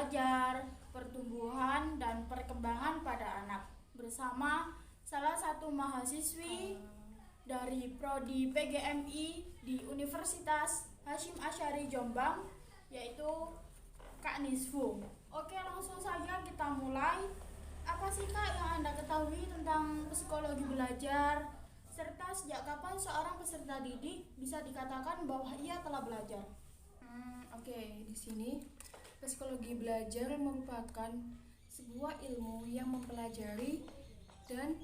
belajar, pertumbuhan, dan perkembangan pada anak bersama salah satu mahasiswi dari Prodi PGMI di Universitas Hasyim Asy'ari Jombang, yaitu Kak Nisfu. Oke, langsung saja kita mulai. Apa sih Kak yang Anda ketahui tentang psikologi belajar? Serta sejak kapan seorang peserta didik bisa dikatakan bahwa ia telah belajar? Oke, di sini psikologi belajar merupakan sebuah ilmu yang mempelajari dan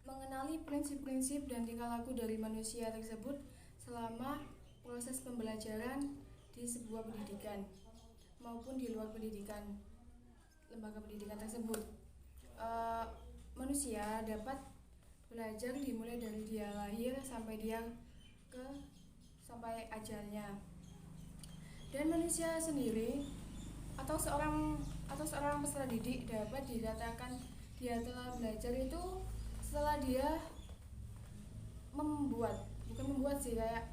mengenali prinsip-prinsip dan tingkah laku dari manusia tersebut selama proses pembelajaran di sebuah pendidikan maupun di luar pendidikan, lembaga pendidikan tersebut. Manusia dapat belajar dimulai dari dia lahir sampai sampai ajalnya. Dan manusia sendiri atau seorang peserta didik dapat dikatakan dia telah belajar itu setelah dia kayak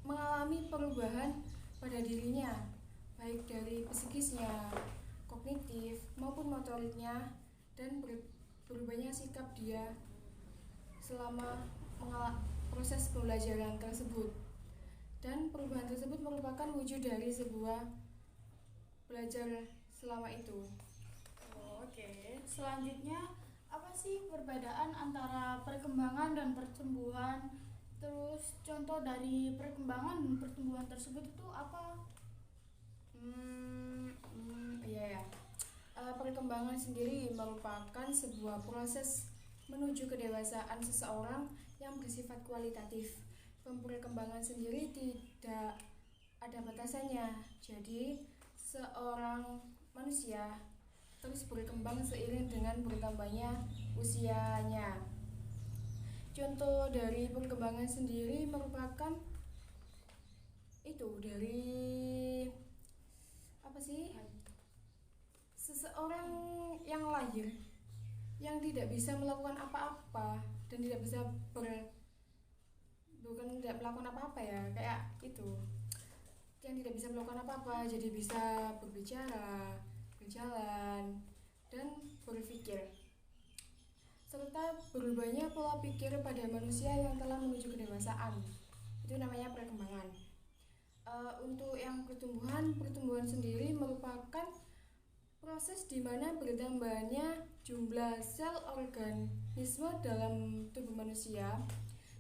mengalami perubahan pada dirinya, baik dari psikisnya, kognitif maupun motoriknya, dan berubahnya sikap dia selama proses pembelajaran tersebut. Dan perubahan tersebut merupakan wujud dari sebuah belajar selama itu. Oke. Selanjutnya, apa sih perbedaan antara perkembangan dan pertumbuhan? Terus contoh dari perkembangan dan pertumbuhan tersebut itu apa? Perkembangan sendiri merupakan sebuah proses menuju kedewasaan seseorang yang bersifat kualitatif. Perkembangan sendiri tidak ada batasannya, jadi seorang manusia terus berkembang seiring dengan bertambahnya usianya. Contoh dari perkembangan sendiri merupakan itu dari seseorang yang lahir yang tidak bisa melakukan apa-apa dan tidak bisa tidak melakukan apa-apa ya, kayak itu yang tidak bisa melakukan apa-apa jadi bisa berbicara, berjalan, dan berpikir, serta berubahnya pola pikir pada manusia yang telah menuju kedewasaan. Itu namanya perkembangan. Untuk yang pertumbuhan sendiri merupakan proses di mana bertambahnya jumlah sel organisme dalam tubuh manusia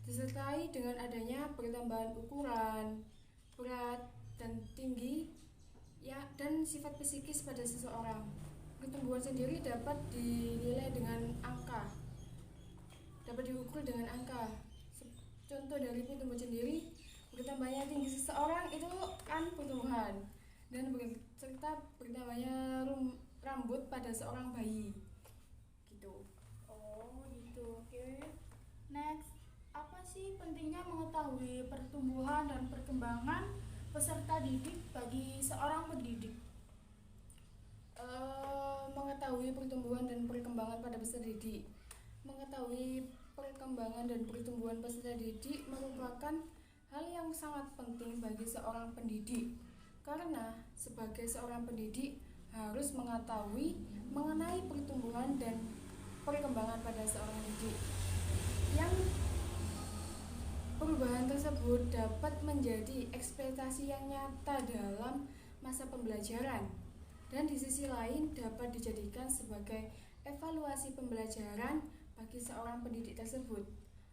disertai dengan adanya pertambahan ukuran, berat, dan tinggi ya, dan sifat psikis pada seseorang. Pertumbuhan sendiri dapat dinilai dengan angka, dapat diukur dengan angka. Contoh dari pertumbuhan sendiri, bertambahnya tinggi seseorang itu kan pertumbuhan, dan serta bertambahnya rambut pada seorang bayi gitu. Oke. Next, apa sih pentingnya mengetahui pertumbuhan dan perkembangan peserta didik bagi seorang pendidik? Mengetahui pertumbuhan dan perkembangan pada peserta didik. Mengetahui perkembangan dan pertumbuhan peserta didik merupakan hal yang sangat penting bagi seorang pendidik, karena sebagai seorang pendidik harus mengetahui mengenai pertumbuhan dan perkembangan pada seorang didik. Yang perubahan tersebut dapat menjadi ekspektasi yang nyata dalam masa pembelajaran, dan di sisi lain dapat dijadikan sebagai evaluasi pembelajaran bagi seorang pendidik tersebut.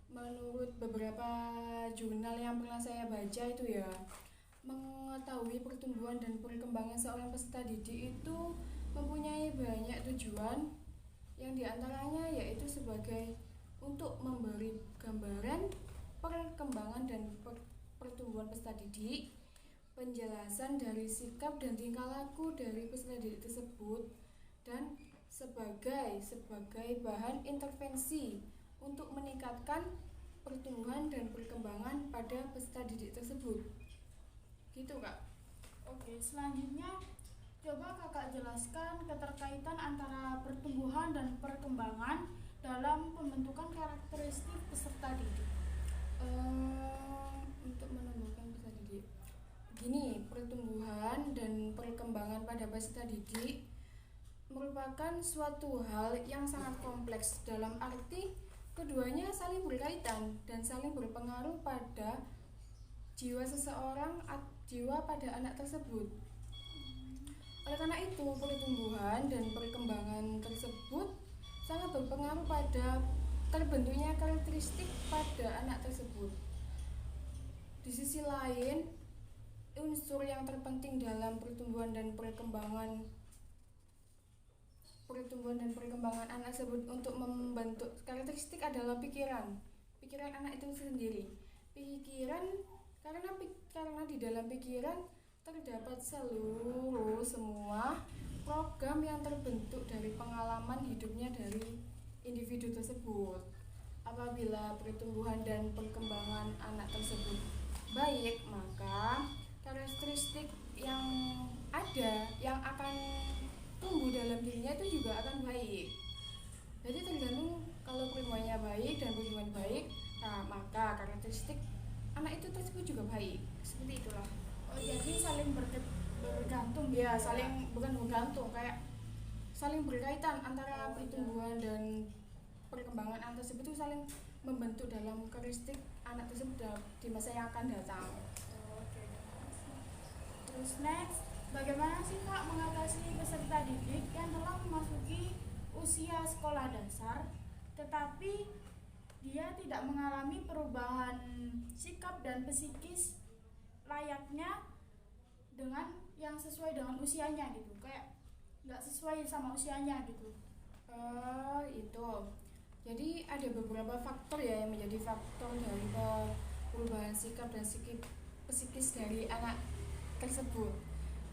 Menurut beberapa jurnal yang pernah saya baca itu ya, mengetahui pertumbuhan dan perkembangan seorang peserta didik itu mempunyai banyak tujuan, yang diantaranya yaitu sebagai untuk memberi gambaran perkembangan dan pertumbuhan peserta didik, penjelasan dari sikap dan tingkah laku dari peserta didik tersebut, dan sebagai bahan intervensi untuk meningkatkan pertumbuhan dan perkembangan pada peserta didik tersebut. Gitu Kak. Oke, selanjutnya coba Kakak jelaskan keterkaitan antara pertumbuhan dan perkembangan dalam pembentukan karakteristik peserta didik. Untuk menumbuhkan peserta didik, begini, pertumbuhan dan perkembangan pada peserta didik merupakan suatu hal yang sangat kompleks dalam arti keduanya saling berkaitan dan saling berpengaruh pada jiwa seseorang, jiwa pada anak tersebut. Oleh karena itu, pertumbuhan dan perkembangan tersebut sangat berpengaruh pada terbentuknya karakteristik pada anak tersebut. Di sisi lain, unsur yang terpenting dalam pertumbuhan dan perkembangan anak tersebut untuk membentuk karakteristik adalah pikiran anak itu sendiri. Karena di dalam pikiran terdapat semua program yang terbentuk dari pengalaman hidupnya dari individu tersebut. Apabila pertumbuhan dan perkembangan anak tersebut baik, maka karakteristik yang akan tumbuh dalam dirinya itu juga akan baik. Jadi tergantung kalau pertumbuhannya baik dan pertumbuhan baik, maka karakteristik anak itu tersebut juga baik. Seperti itulah. Jadi saling bergantung ya, bukan bergantung, kayak saling berkaitan antara pertumbuhan dan perkembangan anak tersebut itu saling membentuk dalam karakteristik anak tersebut di masa yang akan datang. Terus next, bagaimana sih Kak mengatasi peserta didik yang telah memasuki usia sekolah dasar tetapi dia tidak mengalami perubahan sikap dan psikis layaknya dengan yang sesuai dengan usianya gitu, kayak nggak sesuai sama usianya gitu. Itu jadi ada beberapa faktor ya yang menjadi faktor dari perubahan sikap dan psikis dari anak tersebut,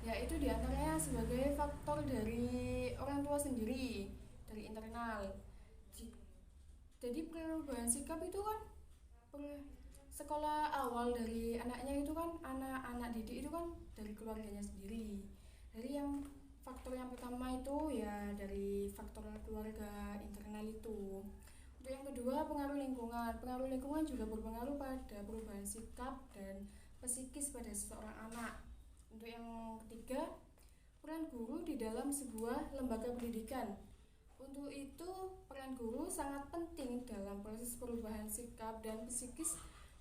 yaitu diantaranya sebagai faktor dari orang tua sendiri, dari internal. Jadi perubahan sikap itu kan sekolah awal dari anaknya itu kan anak didik itu kan dari keluarganya sendiri. Dari yang faktor yang pertama itu ya dari faktor keluarga internal itu. Untuk yang kedua, pengaruh lingkungan juga berpengaruh pada perubahan sikap dan psikis pada seseorang anak. Untuk yang ketiga, peran guru di dalam sebuah lembaga pendidikan. Untuk itu, peran guru sangat penting dalam proses perubahan sikap dan psikis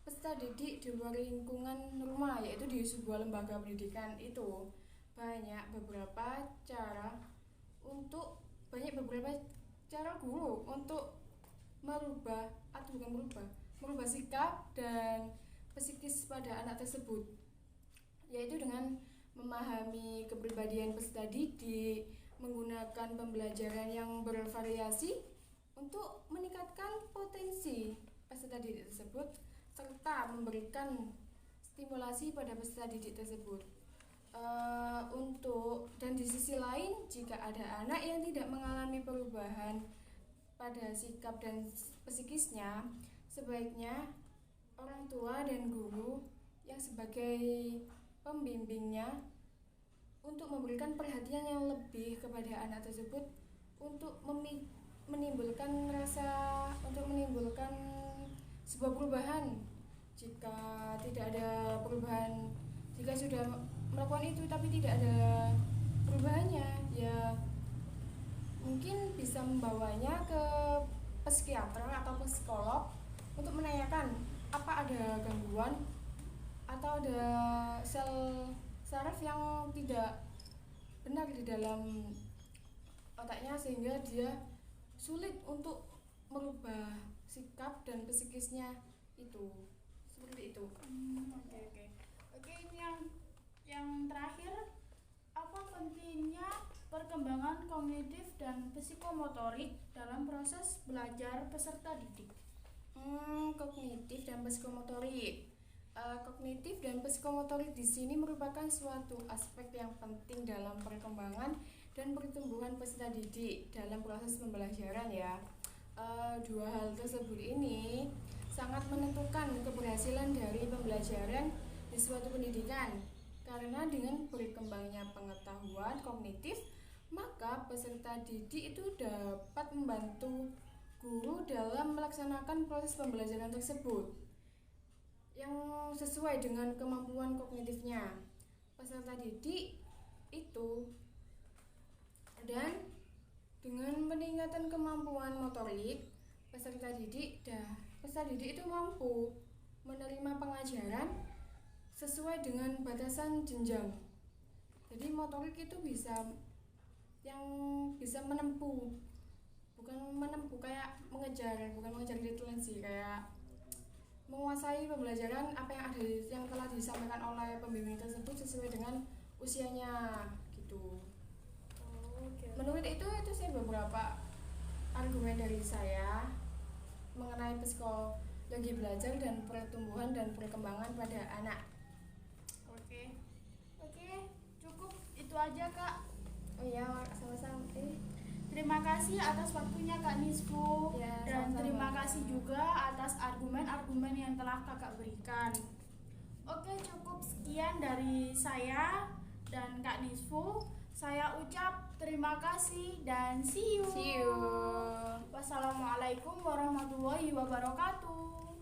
peserta didik di luar lingkungan rumah, yaitu di sebuah lembaga pendidikan itu. Banyak beberapa cara guru untuk merubah sikap dan psikis pada anak tersebut, yaitu dengan memahami kepribadian peserta didik, menggunakan pembelajaran yang bervariasi untuk meningkatkan potensi peserta didik tersebut serta memberikan stimulasi pada peserta didik tersebut. Dan di sisi lain, jika ada anak yang tidak mengalami perubahan pada sikap dan psikisnya, sebaiknya orang tua dan guru yang sebagai pembimbingnya untuk memberikan perhatian yang lebih kepada anak tersebut untuk menimbulkan sebuah perubahan. Jika tidak ada perubahan, jika sudah melakukan itu tapi tidak ada perubahannya, ya mungkin bisa membawanya ke psikiater atau psikolog untuk menanyakan apa ada gangguan atau ada sel saraf yang tidak benar di dalam otaknya sehingga dia sulit untuk merubah sikap dan psikisnya itu. Seperti itu. Oke, ini yang terakhir, apa pentingnya perkembangan kognitif dan psikomotorik dalam proses belajar peserta didik? Kognitif dan psikomotorik. Kognitif dan psikomotorik di sini merupakan suatu aspek yang penting dalam perkembangan dan pertumbuhan peserta didik dalam proses pembelajaran ya. Dua hal tersebut ini sangat menentukan keberhasilan dari pembelajaran di suatu pendidikan. Karena dengan berkembangnya pengetahuan kognitif, maka peserta didik itu dapat membantu guru dalam melaksanakan proses pembelajaran tersebut yang sesuai dengan kemampuan kognitifnya. Peserta didik itu Dan dengan peningkatan kemampuan motorik, peserta didik itu mampu menerima pengajaran sesuai dengan batasan jenjang. Jadi motorik itu bisa menempuh, bukan menempuh kayak bukan mengejar deadline sih, kayak menguasai pembelajaran apa yang telah disampaikan oleh pembimbing tersebut sesuai dengan usianya gitu. Menurut itu sih beberapa argumen dari saya mengenai psikologi belajar dan pertumbuhan dan perkembangan pada anak. Oke, cukup itu aja Kak. Oh iya, sama-sama. Terima kasih atas waktunya Kak Nisfu, Ya, dan sama-sama. terima kasih juga atas argumen-argumen yang telah Kakak berikan. Oke, cukup sekian dari saya dan Kak Nisfu. Saya ucap terima kasih dan see you. See you. Wassalamualaikum warahmatullahi wabarakatuh.